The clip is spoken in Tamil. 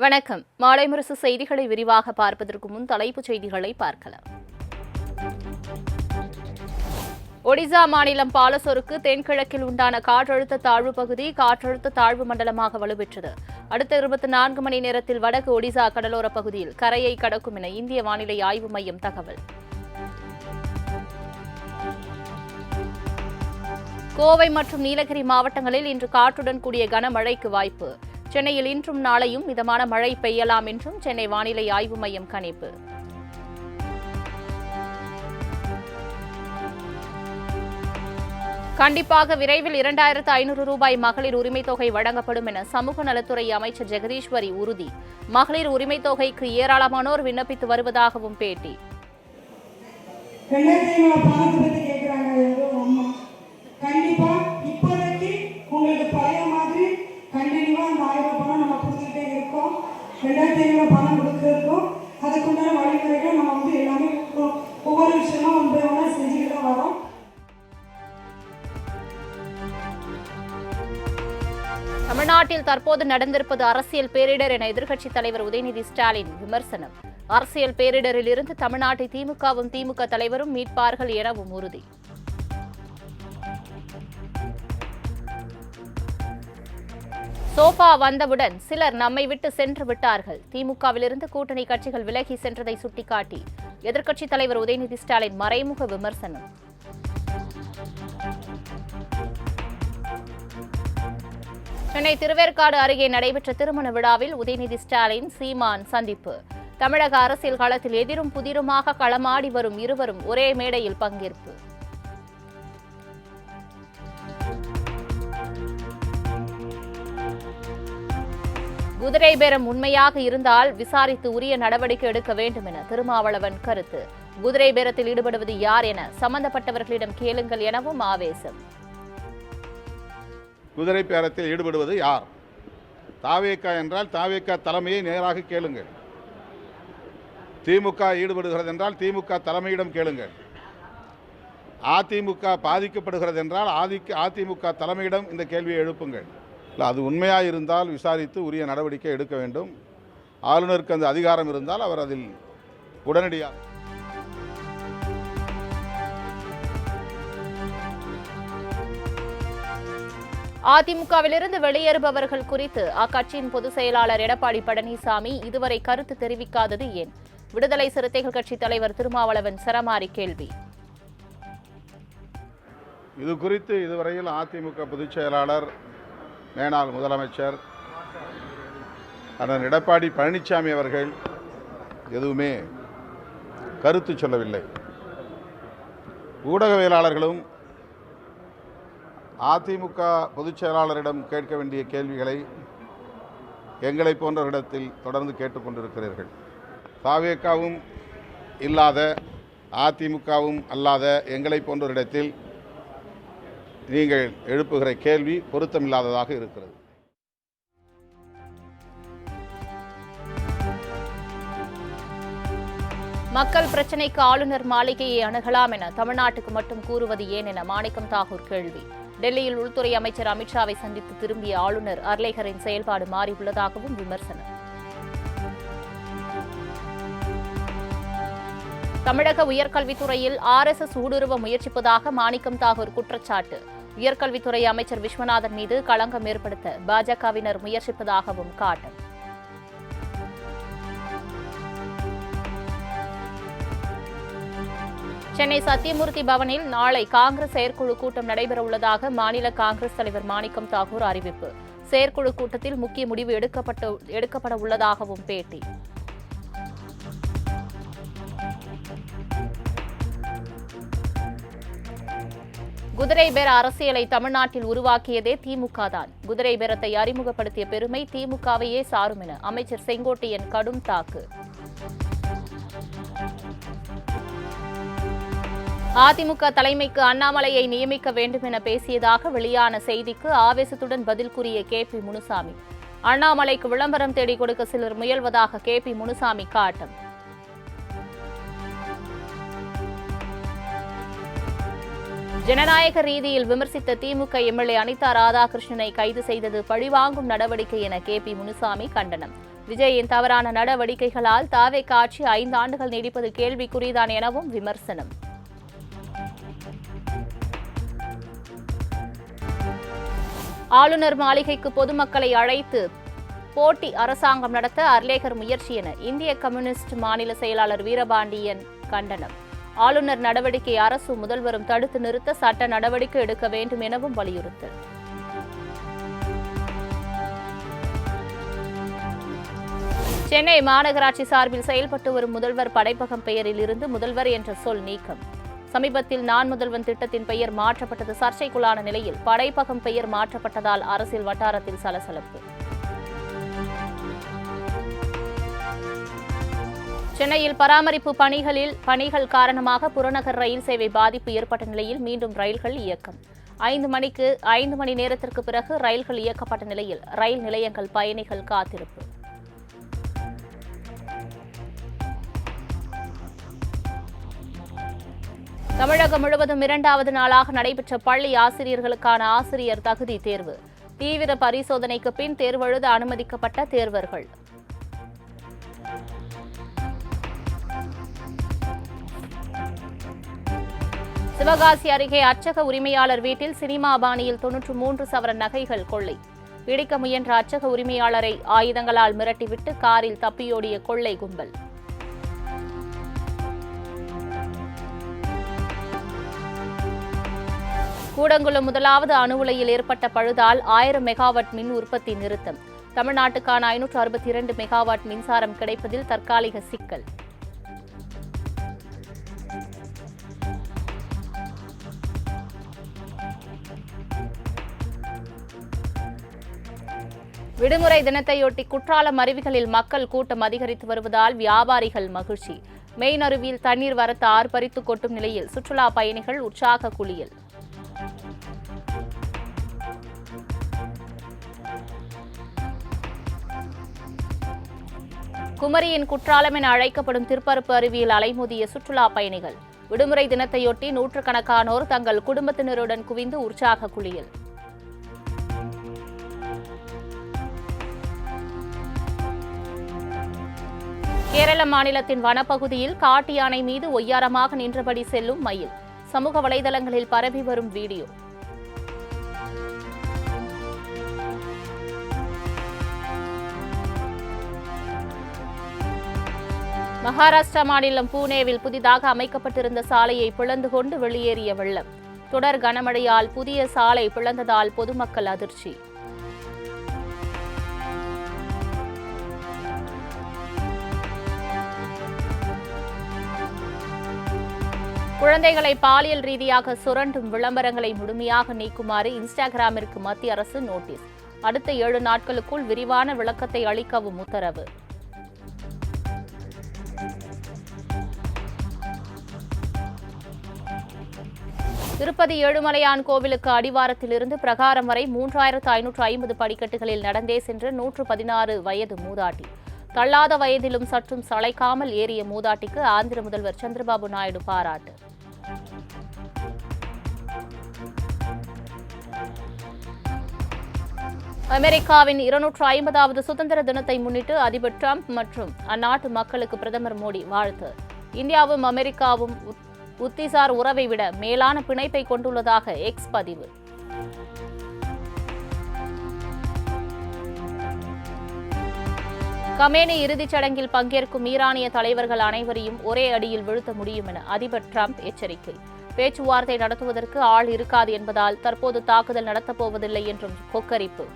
வணக்கம். மாலை முரசு செய்திகளை விரிவாக பார்ப்பதற்கு முன் தலைப்புச் செய்திகளை பார்க்கலாம். ஒடிசா மாநிலம் பாலசோருக்கு தென்கிழக்கில் உண்டான காற்றழுத்த தாழ்வு பகுதி காற்றழுத்த தாழ்வு மண்டலமாக வலுப்பெற்றது. அடுத்த 24 மணி நேரத்தில் வடக்கு ஒடிசா கடலோரப் பகுதியில் கரையை கடக்கும் என இந்திய வானிலை ஆய்வு மையம் தகவல். கோவை மற்றும் நீலகிரி மாவட்டங்களில் இன்று காற்றுடன் கூடிய கனமழைக்கு வாய்ப்பு. சென்னையில் இன்றும் நாளையும் மிதமான மழை பெய்யலாம் என்றும் சென்னை வானிலை ஆய்வு மையம் கணிப்பு. கண்டிப்பாக விரைவில் 2500 ரூபாய் மகளிர் உரிமைத் தொகை வழங்கப்படும் என சமூக நலத்துறை அமைச்சர் ஜெகதீஸ்வரி உறுதி. மகளிர் உரிமைத் தொகைக்கு ஏராளமானோர் விண்ணப்பித்து வருவதாகவும் பேட்டி. கண்டிப்பா இப்போதைக்கு உங்களுக்கு பழைய மாதிரி கண்டினியூவா அந்த 1000 பணம் நம்ம கொடுத்துட்டே இருக்கோம். 2500 பணம் கொடுத்துருக்கோம். அதுக்குண்டான வழிமுறைகள் நம்ம எல்லாமே ஒவ்வொரு விஷயமா ஒவ்வொரு செஞ்சுக்கிட்டு தான் வரோம். தமிழ்நாட்டில் தற்போது நடந்திருப்பது அரசியல் பேரிடர் என எதிர்க்கட்சித் தலைவர் உதயநிதி ஸ்டாலின் விமர்சனம். அரசியல் பேரிடரில் இருந்து தமிழ்நாட்டை திமுகவும் திமுக தலைவரும் மீட்பார்கள் எனவும் உறுதி. சோபா வந்தவுடன் சிலர் நம்மை விட்டு சென்று விட்டார்கள். திமுகவிலிருந்து கூட்டணி கட்சிகள் விலகி சென்றதை சுட்டிக்காட்டி எதிர்க்கட்சித் தலைவர் உதயநிதி ஸ்டாலின் மறைமுக விமர்சனம். சென்னை திருவேற்காடு அருகே நடைபெற்ற திருமண விழாவில் உதயநிதி ஸ்டாலின் சீமான் சந்திப்பு. தமிழக அரசியல் களத்தில் எதிரும் புதிருமாக களமாடி வரும் இருவரும் ஒரே மேடையில் பங்கேற்பு. குதிரை பேரம் உண்மையாக இருந்தால் விசாரித்து உரிய நடவடிக்கை எடுக்க வேண்டும் என திருமாவளவன் கருத்து. குதிரை பேரத்தில் ஈடுபடுவது யார் என சம்பந்தப்பட்டவர்களிடம் கேளுங்கள் எனவும் ஆவேசம். குதிரை பேரத்தில் ஈடுபடுவது யார்? தாவேகா என்றால் தாவேகா தலைமையை நேராக கேளுங்கள். திமுக ஈடுபடுகிறது என்றால் திமுக தலைமையிடம் கேளுங்கள். அதிமுக பாதிக்கப்படுகிறது என்றால் அதிமுக தலைமையிடம் இந்த கேள்வியை எழுப்புங்கள். அது உண்மையாக இருந்தால் விசாரித்து உரிய நடவடிக்கை எடுக்க வேண்டும். ஆளுநருக்கு அந்த அதிகாரம் இருந்தால் அவர் அதில் உடனடியாக. அதிமுகவிலிருந்து வெளியேறுபவர்கள் குறித்து அக்கட்சியின் பொதுச் செயலாளர் எடப்பாடி பழனிசாமி இதுவரை கருத்து தெரிவிக்காதது ஏன்? விடுதலை சிறுத்தைகள் கட்சித் தலைவர் திருமாவளவன் சரமாரி கேள்வி. இது குறித்து இதுவரையில் அதிமுக பொதுச் செயலாளர் மேனாள் முதலமைச்சர் அண்ணன் எடப்பாடி பழனிசாமி அவர்கள் எதுவுமே கருத்து சொல்லவில்லை. ஊடகவியலாளர்களும் அதிமுக பொதுச் செயலாளரிடம் கேட்க வேண்டிய கேள்விகளை எங்களை போன்றவரிடத்தில் தொடர்ந்து கேட்டுக்கொண்டிருக்கிறீர்கள். தாவேகாவும் இல்லாத அதிமுகவும் அல்லாத எங்களை போன்றவரிடத்தில் நீங்கள் எழுப்புகிற கேள்வி பொருத்தமில்லாததாக இருக்கிறது. மக்கள் பிரச்சினைக்கு ஆளுநர் மாளிகையை அணுகலாம் என தமிழ்நாட்டுக்கு மட்டும் கூறுவது ஏன் என மாணிக்கம் தாகூர் கேள்வி. டெல்லியில் உள்துறை அமைச்சர் அமித்ஷாவை சந்தித்து திரும்பிய ஆளுநர் அர்லேகரின் செயல்பாடு மாறியுள்ளதாகவும் விமர்சனம். தமிழக உயர்கல்வித்துறையில் RSS ஊடுருவ முயற்சிப்பதாக மாணிக்கம் தாகூர் குற்றச்சாட்டு. உயர்கல்வித்துறை அமைச்சர் விஸ்வநாதன் மீது களங்கம் ஏற்படுத்த பாஜகவினர் முயற்சிப்பதாகவும் காட்டம். சென்னை சத்தியமூர்த்தி பவனில் நாளை காங்கிரஸ் செயற்குழு கூட்டம் நடைபெறவுள்ளதாக மாநில காங்கிரஸ் தலைவர் மாணிக்கம் தாகூர் அறிவிப்பு. செயற்குழு கூட்டத்தில் முக்கிய முடிவு எடுக்கப்பட உள்ளதாகவும் பேட்டி. குதிரை பேர அரசியலை தமிழ்நாட்டில் உருவாக்கியதே திமுக தான். குதிரை பேரத்தை அறிமுகப்படுத்திய பெருமை திமுகவையே சாரும் என அமைச்சர் செங்கோட்டையன் கடும் தாக்கு. அதிமுக தலைமைக்கு அண்ணாமலையை நியமிக்க வேண்டும் என பேசியதாக வெளியான செய்திக்கு ஆவேசத்துடன் பதில் கூறிய KP முனுசாமி. அண்ணாமலைக்கு விளம்பரம் தேடி கொடுக்க சிலர் முயல்வதாக KP முனுசாமி காட்டம். ஜனநாயக ரீதியில் விமர்சித்த திமுக எம்எல்ஏ அனிதா ராதாகிருஷ்ணனை கைது செய்தது பழிவாங்கும் நடவடிக்கை என KP முனுசாமி கண்டனம். விஜயின் தவறான நடவடிக்கைகளால் தாவேகா ஆட்சி 5 ஆண்டுகள் நீடிப்பது கேள்விக்குறிதான் எனவும் விமர்சனம். ஆளுநர் மாளிகைக்கு பொதுமக்களை அழைத்து போட்டி அரசாங்கம் நடத்த அர்லேகர் முயற்சி என இந்திய கம்யூனிஸ்ட் மாநில செயலாளர் வீரபாண்டியன் கண்டனம். ஆளுநர் நடவடிக்கை அரசு முதல்வரும் தடுத்து நிறுத்த சட்ட நடவடிக்கை எடுக்க வேண்டும் எனவும் வலியுறுத்தல். சென்னை மாநகராட்சி சார்பில் செயல்பட்டு வரும் முதல்வர் படைப்பகம் பெயரில் இருந்து முதல்வர் என்ற சொல் நீக்கம். சமீபத்தில் நான் முதல்வன் திட்டத்தின் பெயர் மாற்றப்பட்டது சர்ச்சைக்குள்ளான நிலையில் படைப்பகம் பெயர் மாற்றப்பட்டதால் அரசியல் வட்டாரத்தில் சலசலப்பு. சென்னையில் பராமரிப்பு பணிகள் காரணமாக புறநகர் ரயில் சேவை பாதிப்பு ஏற்பட்ட நிலையில் மீண்டும் ரயில்கள் இயக்கம். 5 மணி நேரத்திற்கு பிறகு ரயில்கள் இயக்கப்பட்ட நிலையில் ரயில் நிலையங்கள் பயணிகள் காத்திருப்பு. தமிழகம் முழுவதும் 2வது நாளாக நடைபெற்ற பள்ளி ஆசிரியர்களுக்கான ஆசிரியர் தகுதி தேர்வு. தீவிர பரிசோதனைக்கு பின் தேர்வெழுத அனுமதிக்கப்பட்ட தேர்வர்கள். சிவகாசி அருகே அச்சக உரிமையாளர் வீட்டில் சினிமா பாணியில் 93 சவரன் நகைகள் கொள்ளை. பிடிக்க முயன்ற அச்சக உரிமையாளரை ஆயுதங்களால் மிரட்டிவிட்டு காரில் தப்பியோடிய கொள்ளை கும்பல். கூடங்குளம் 1வது அணு உலையில் ஏற்பட்ட பழுதால் 1000 மெகாவாட் மின் உற்பத்தி நிறுத்தம். தமிழ்நாட்டுக்கான 562 மெகாவாட் மின்சாரம் கிடைப்பதில் தற்காலிக சிக்கல். விடுமுறை தினத்தையொட்டி குற்றாலம் அருவிகளில் மக்கள் கூட்டம் அதிகரித்து வருவதால் வியாபாரிகள் மகிழ்ச்சி. மெயின் அருவியில் தண்ணீர் வரத்து ஆர்ப்பரித்து கொட்டும் நிலையில் சுற்றுலா பயணிகள் உற்சாக குளியல். குமரியின் குற்றாலம் என அழைக்கப்படும் திருப்பரப்பு அருவியில் அலைமோதிய சுற்றுலா பயணிகள். விடுமுறை தினத்தையொட்டி நூற்றுக்கணக்கானோர் தங்கள் குடும்பத்தினருடன் குவிந்து உற்சாக குளியல். கேரள மாநிலத்தின் வனப்பகுதியில் காட்டு யானை மீது ஒய்யாரமாக நின்றபடி செல்லும் மயில். சமூக வலைதளங்களில் பரவி வரும் வீடியோ. மகாராஷ்டிரா மாநிலம் பூனேவில் புதிதாக அமைக்கப்பட்டிருந்த சாலையை பிளந்து கொண்டு வெளியேறிய வெள்ளம். தொடர் கனமழையால் புதிய சாலை பிளந்ததால் பொதுமக்கள் அதிர்ச்சி. குழந்தைகளை பாலியல் ரீதியாக சுரண்டும் விளம்பரங்களை முழுமையாக நீக்குமாறு இன்ஸ்டாகிராமிற்கு மத்திய அரசு நோட்டீஸ். அடுத்த 7 நாட்களுக்குள் விரிவான விளக்கத்தை அளிக்கவும் உத்தரவு. திருப்பதி ஏழுமலையான் கோவிலுக்கு அடிவாரத்திலிருந்து பிரகாரம் வரை 3550 படிக்கட்டுகளில் நடந்தே சென்ற 116 வயது மூதாட்டி. தள்ளாத வயதிலும் சற்றும் சளைக்காமல் ஏறிய மூதாட்டிக்கு ஆந்திர முதல்வர் சந்திரபாபு நாயுடு பாராட்டு. அமெரிக்காவின் 250வது சுதந்திர தினத்தை முன்னிட்டு அதிபர் டிரம்ப் மற்றும் அந்நாட்டு மக்களுக்கு பிரதமர் மோடி வாழ்த்து. இந்தியாவும் அமெரிக்காவும் உத்திசார் உறவை விட மேலான பிணைப்பை கொண்டுள்ளதாக எக்ஸ் பதிவு. கமேனி இறுதிச் சடங்கில் பங்கேற்கும் ஈரானிய தலைவர்கள் அனைவரையும் ஒரே அடியில் வீழ்த்த முடியும் என அதிபர் டிரம்ப் எச்சரிக்கை. பேச்சுவார்த்தை நடத்துவதற்கு ஆள் இருக்காது என்பதால் தற்போது தாக்குதல் நடத்தப்போவதில்லை என்றும் கொக்கரிப்பு.